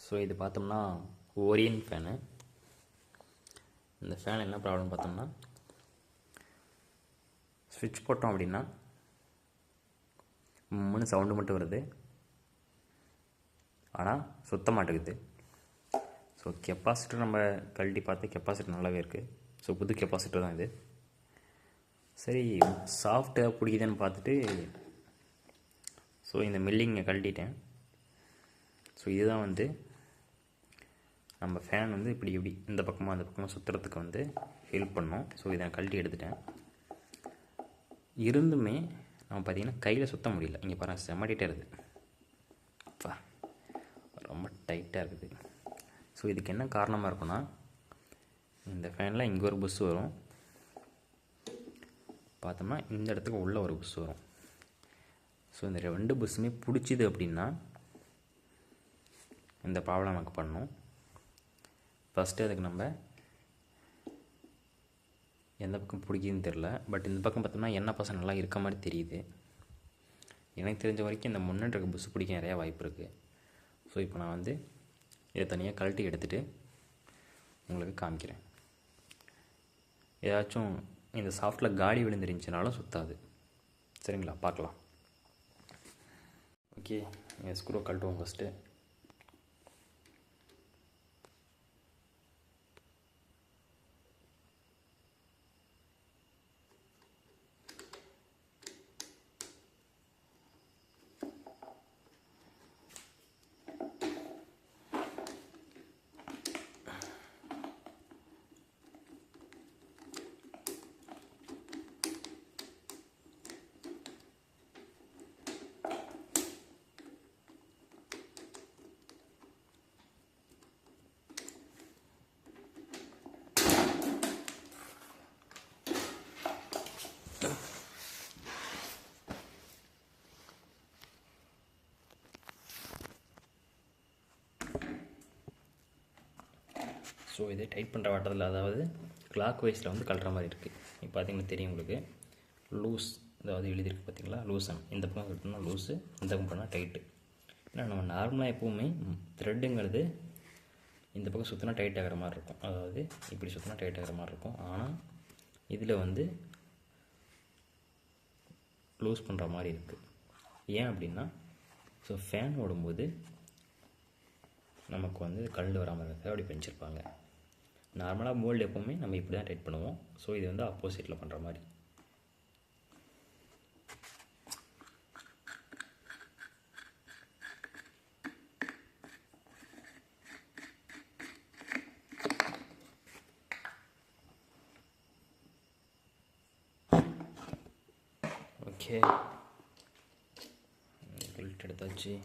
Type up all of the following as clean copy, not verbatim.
So இது பார்த்தோம்னா ஓரியன் fan. இந்த ஃபேன் என்ன ப்ராப்ளம் பார்த்தோம்னா, ஸ்விட்ச் போட்டோம் அப்படின்னா முன்னு சவுண்டு மட்டும் வருது, ஆனால் சுத்த மாட்டேங்குது. ஸோ கெப்பாசிட்டர் நம்ம கழட்டி பார்த்து கெப்பாசிட்டர் நல்லாவே இருக்குது. ஸோ புது கெப்பாசிட்டர் தான் இது. சரி சாஃப்டாக பிடிக்குதுன்னு பார்த்துட்டு ஸோ இந்த மில்லிங்கை கழட்டிட்டேன். ஸோ இதுதான் வந்து நம்ம ஃபேன் வந்து இப்படி இந்த பக்கமாக அந்த பக்கமாக சுற்றுறதுக்கு வந்து ஹெல்ப் பண்ணோம். ஸோ இதை நான் கழட்டி எடுத்துட்டேன். இருந்துமே நம்ம பார்த்திங்கன்னா கையில் சுற்ற முடியல. இங்கே பாருங்கள், செம்ம டைட்டாக இருக்குது, ரொம்ப டைட்டாக இருக்குது. ஸோ இதுக்கு என்ன காரணமாக இருக்குன்னா, இந்த ஃபேனில் இங்கே ஒரு புஷ் வரும், பார்த்தோம்னா இந்த இடத்துக்கு உள்ளே ஒரு புஷ் வரும். ஸோ இந்த 2 புஷ்ஷுமே பிடிச்சிது அப்படின்னா இந்த ப்ராப்ளம் நமக்கு பண்ணும். ஃபஸ்ட்டு அதுக்கு நம்ம எந்த பக்கம் பிடிக்குதுன்னு தெரில, பட் இந்த பக்கம் பார்த்தோம்னா எண்ணெய் பசங்க நல்லா இருக்க மாதிரி தெரியுது. எனக்கு தெரிஞ்ச வரைக்கும் இந்த முன்னாடி இருக்க புஷ் பிடிக்க நிறையா வாய்ப்பு இருக்குது. ஸோ இப்போ நான் வந்து இதை தனியாக கழட்டி எடுத்துகிட்டு உங்களுக்கு காமிக்கிறேன். ஏதாச்சும் இந்த சாஃப்ட்டில் காலி விழுந்துருந்துச்சுனாலும் சுற்றாது. சரிங்களா, பார்க்கலாம். ஓகே, ஸ்க்ரூ கழட்டுவோம் ஃபஸ்ட்டு. ஸோ இதை டைட் பண்ணுற வாட்டத்தில், அதாவது கிளாக் வைஸில் வந்து கழட்டுற மாதிரி இருக்குது. இப்போ பார்த்தீங்கன்னா தெரியும் உங்களுக்கு, லூஸ் அதாவது எழுதியிருக்கு பார்த்தீங்களா, லூசன். இந்த பக்கம் கட்டணும்னா லூஸு, இந்த பக்கம் பண்ணால் டைட்டு. ஏன்னா நம்ம நார்மலாக எப்போவுமே த்ரெட்டுங்கிறது இந்த பக்கம் சுற்றினா டைட் ஆகிற மாதிரி இருக்கும், அதாவது இப்படி சுற்றினா டைட் ஆகிற மாதிரி இருக்கும். ஆனால் இதில் வந்து லூஸ் பண்ணுற மாதிரி இருக்குது. ஏன் அப்படின்னா, ஸோ ஃபேன் ஓடும்போது நமக்கு வந்து கழண்டு வராமல் இருக்கிறது அப்படி பண்ணிச்சிருப்பாங்க. நார்மலாக மோல்டு எப்போவுமே நம்ம இப்படி தான் டைட் பண்ணுவோம். ஸோ இது வந்து ஆப்போசிட்டில் பண்ணுற மாதிரி. ஓகே, கில்ட் எடுத்தாச்சு.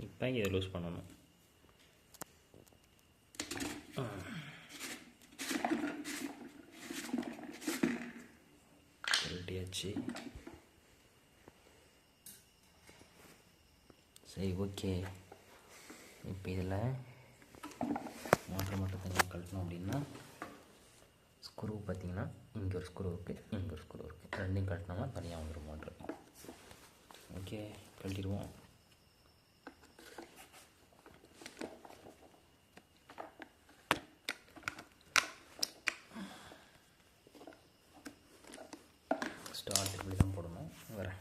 இப்போ இதை லூஸ் பண்ணணும். கழட்டியாச்சு. சரி, ஓகே. இப்போ இதில் மோட்டர் மட்டும் கொஞ்சம் கழட்டணும் அப்படின்னா, ஸ்க்ரூ பார்த்திங்கன்னா இங்கே ஒரு ஸ்க்ரூ இருக்குது, இங்கே ஒரு ஸ்க்ரூ இருக்குது. ரெண்டையும் கழட்டினோம்னா தனியாக வந்துடும் மோட்ரு. ஓகே, கழட்டிடுவோம். ஸ்டார்ட் இப்படி தான் போடணும். வரேன்.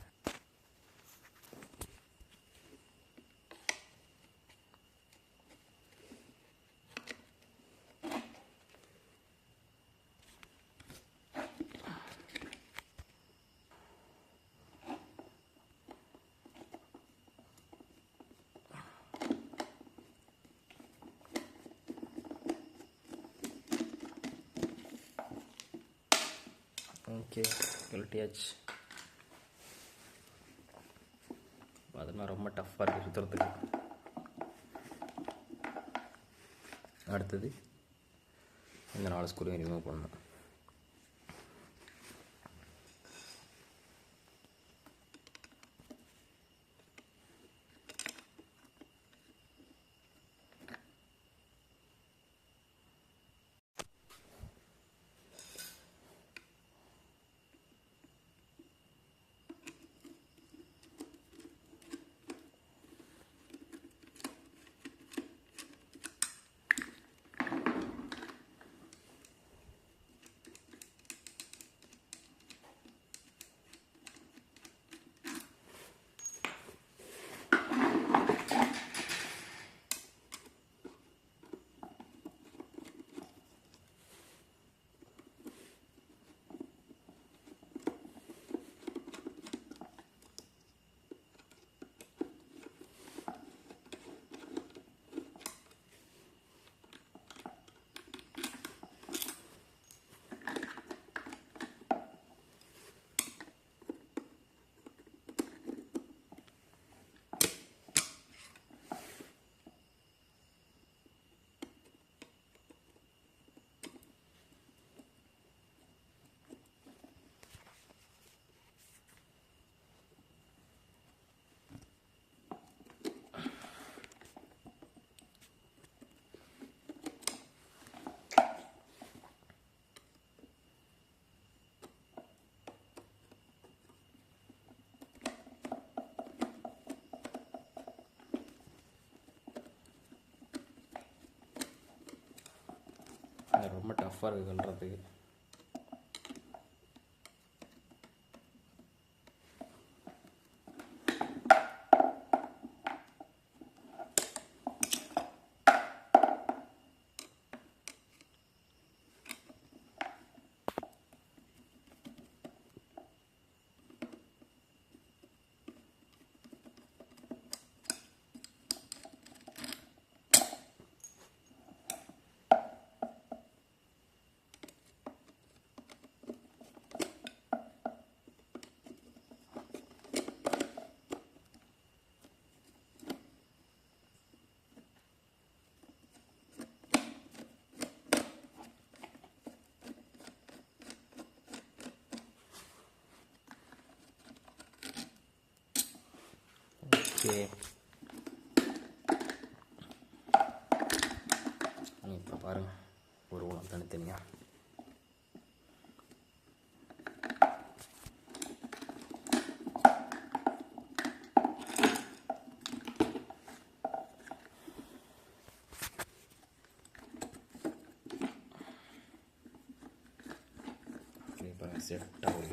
ஓகே, கழட்டியாச்சு. அதெல்லாம் ரொம்ப டஃப்பாக இருக்குது சுற்றுறதுக்கு. அடுத்தது இந்த 4 ஸ்க்ரூவையும் ரிமூவ் பண்ணணும். ரொம்ப டஃப்பாக இருக்குது கல்றதுக்கு. ஓகே, இப்போ பாருங்கள் ஒரு உணவு தனித்தனியாக. இப்போ செட்டாக ஒரு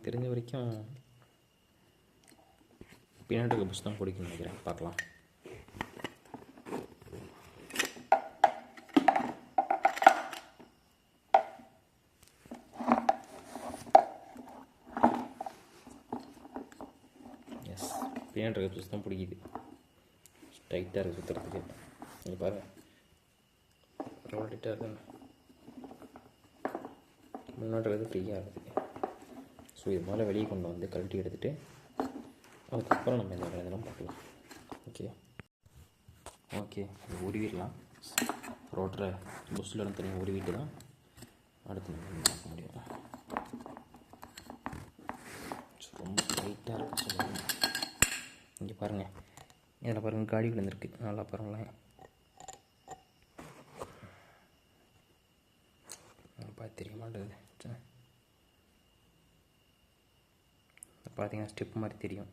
தெரிஞ்ச வரைக்கும் பின்னாடி இருக்க புஷ் தான் பிடிக்கும்னு நினைக்கிறேன். பார்க்கலாம். எஸ், பின்னாடி இருக்க புஷ் தான் பிடிக்குது. டைட்டாக இருக்குது சுற்றுறதுக்கு. நீங்கள் பாருங்கள் எவ்வளோ டைட்டாக இருக்குன்னு. முன்னாடி இருக்கிறது ஃப்ரீயாக இருக்குது. ஸோ இது மேலே வெளியே கொண்டு வந்து கழட்டி எடுத்துகிட்டு அதுக்கப்புறம் நம்ம இந்த இதெல்லாம் பார்க்கலாம். ஓகே இது உருவிடலாம். ரோட்டரை புஷ்ஷில் தனியாக உருவிட்டு தான் அடுத்து நம்ம பார்க்க முடியும். ரொம்ப டைட்டாக இருக்குது சொல்லுங்கள். இங்கே பாருங்கள், இதில் பாருங்கள் காடி விழுந்துருக்கு. நல்லா பாருங்களேன். பார்த்து தெரிய மாட்டேங்குது. பார்த்தீங்கன்னா ஸ்டெப் மாதிரி தெரியும்.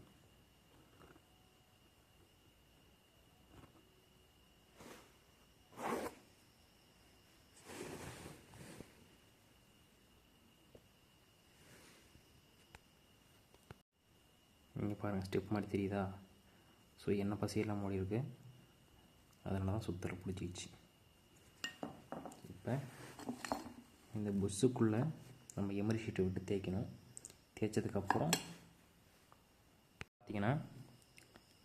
இங்கே பாருங்கள் ஸ்டெப் மாதிரி தெரியுதா? ஸோ எண்ணெய் பசியெல்லாம் மூடி இருக்குது, அதனால தான் சுத்தல் பிடிச்சிக்கிச்சு. இப்போ இந்த புஷ்ஷுக்குள்ளே நம்ம எமரி ஷீட்டை விட்டு தேய்க்கணும். தேய்ச்சதுக்கப்புறம் பார்த்திங்கன்னா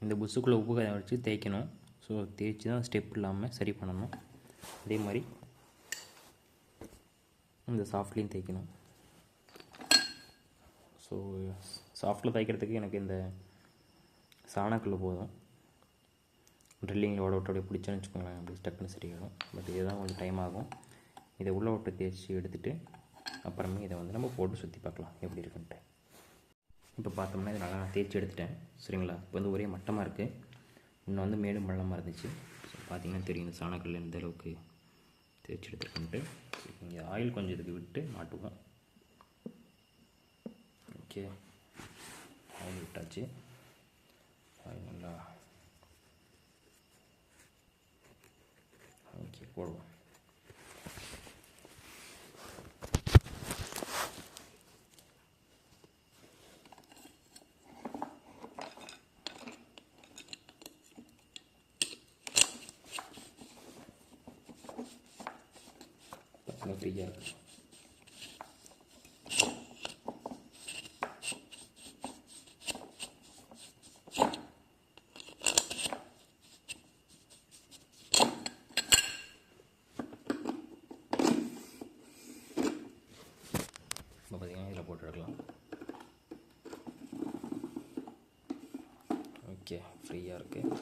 இந்த புஷ்ஷுக்குள்ளே உப்பு காய வச்சு தேய்க்கணும். ஸோ தேய்ச்சி தான் ஸ்டெப் இல்லாமல் சரி பண்ணணும். அதே மாதிரி இந்த சாஃப்ட்லேயும் தேய்க்கணும். ஸோ சாஃப்ட்டில் தைக்கிறதுக்கு எனக்கு இந்த சாணக்கல் போதும். ட்ரில்லிங்கில் ஓட விட்டு அப்படியே பிடிச்சோன்னு வச்சுக்கோங்களேன், அப்படி டக்குன்னு சரியாகும். பட் இதுதான் கொஞ்சம் டைம் ஆகும். இதை உள்ளே விட்டு தேய்ச்சி எடுத்துகிட்டு அப்புறமே இதை வந்து நம்ம போட்டு சுற்றி பார்க்கலாம் எப்படி இருக்குன்ட்டு. இப்போ பார்த்தோம்னா இதை நல்லா நான் தேய்ச்சி எடுத்துட்டேன். சரிங்களா? இப்போ வந்து ஒரே மட்டமாக இருக்குது. இன்னும் வந்து மேலும் பள்ளமாக இருந்துச்சு. ஸோ பார்த்தீங்கன்னா தெரியும் இந்த சாணக்கல் இந்த அளவுக்கு தேய்ச்சி எடுத்துக்கிட்டு இங்கே ஆயில் கொஞ்சம் இதுக்கு விட்டு மாட்டுவோம். ஓகே, ஆயில் விட்டாச்சு. ஆயில் நல்லா ஓகே போடுவோம். ஃப்ரீயாக இருக்குது. இப்போ பார்த்தீங்கன்னா இதில் போட்டு எடுக்கலாம். ஓகே, ஃப்ரீயாக இருக்குது.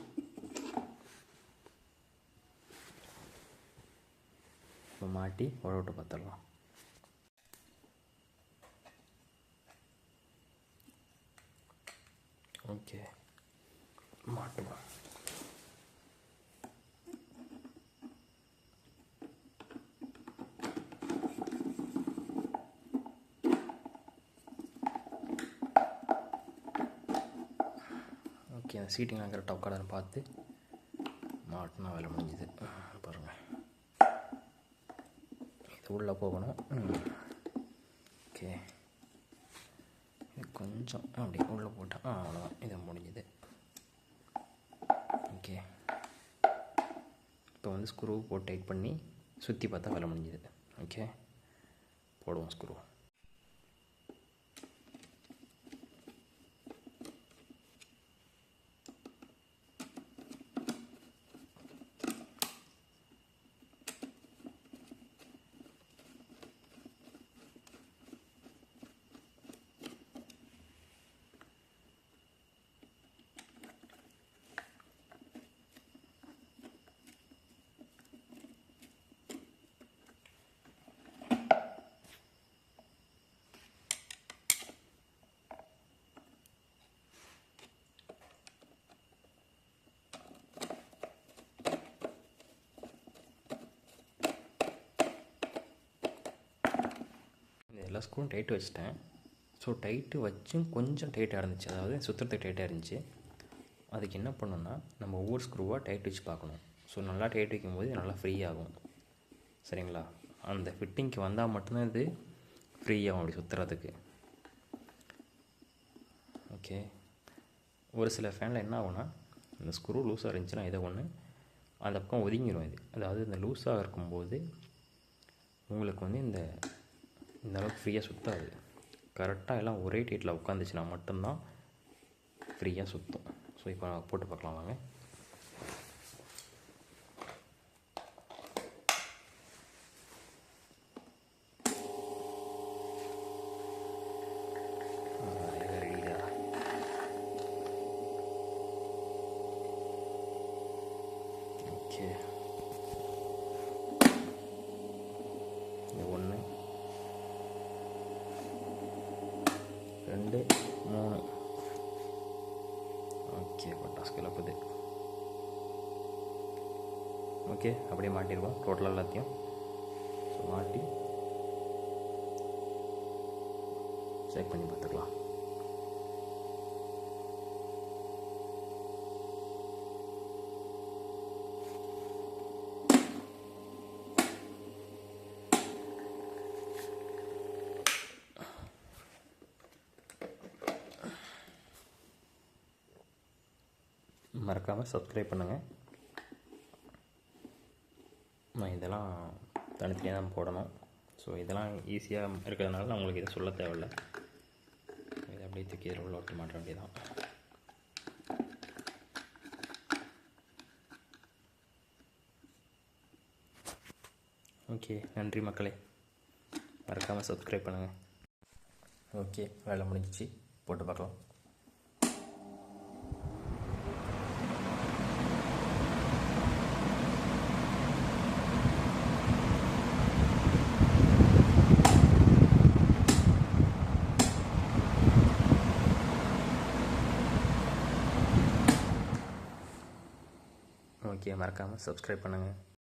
இப்போ மாட்டி உழவிட்டு பார்த்துடலாம். ஓகே, மாட்டுவோம். ஓகே, அந்த சீட்டிங்லாம் கரெக்டாக உட்காரன்னு பார்த்து மாட்டினா வேலை முடிஞ்சுது. பாருங்கள், இது உள்ளே போகணும். ஓகே, இது கொஞ்சம் அப்படி உள்ளே போட்டால் அவ்வளோதான், இது முடிஞ்சுது. ஓகே, இப்போ வந்து ஸ்க்ரூ போட்டு டைட் பண்ணி சுற்றி பார்த்தா வேலை முடிஞ்சுது. ஓகே, போடுவோம் ஸ்க்ரூ. எல்லா ஸ்க்ரூவும் டைட்டு வச்சிட்டேன். ஸோ டைட்டு வச்சும் கொஞ்சம் டைட்டாக இருந்துச்சு, அதாவது சுற்றுறதுக்கு டைட்டாக இருந்துச்சு. அதுக்கு என்ன பண்ணணும்னா, நம்ம ஒவ்வொரு ஸ்க்ரூவாக டைட் வச்சு பார்க்கணும். ஸோ நல்லா டைட் வைக்கும்போது நல்லா ஃப்ரீ ஆகும். சரிங்களா? அந்த ஃபிட்டிங்க்கு வந்தால் மட்டும்தான் இது ஃப்ரீ ஆகும் அப்படி சுற்றுறதுக்கு. ஓகே, ஒரு சில ஃபேனில் என்ன ஆகும்னா, இந்த ஸ்க்ரூ லூஸாக இருந்துச்சுன்னா இதை ஒன்று அந்த பக்கம் ஒதுங்கிடும். இது அதாவது இந்த லூஸாக இருக்கும்போது உங்களுக்கு வந்து இந்த அளவுக்கு ஃப்ரீயாக சுற்றாது. கரெக்டாக எல்லாம் ஒரே டைட்டில் உட்காந்துச்சுன்னா மட்டும்தான் ஃப்ரீயாக சுற்றும். ஸோ இப்போ போட்டு பார்க்கலாம் வாங்க. ஓகே, 1 2 3. ஓகே, பட்டாசு கிளப்புது. ஓகே, அப்படியே மாட்டிடுவோம் டோட்டலாக எல்லாத்தையும். ஸோ மாட்டி செக் பண்ணி பார்த்துக்கலாம். மறக்காமல் சப்ஸ்கிரைப் பண்ணுங்கள். நான் இதெல்லாம் தனித்தனியாக தான் போடணும். ஸோ இதெல்லாம் ஈஸியாக இருக்கிறதுனால நான் உங்களுக்கு இதை சொல்ல தேவையில்லை. இதை அப்படியே தூக்கி இதில் உள்ள ஒட்டி மாட்ட வேண்டியதான். ஓகே, நன்றி மக்களே. மறக்காமல் சப்ஸ்கிரைப் பண்ணுங்கள். ஓகே, வேலை முடிஞ்சிச்சு, போட்டு பார்க்கலாம். ஓகே, மறக்காமல் சப்ஸ்கிரைப் பண்ணுங்கள்.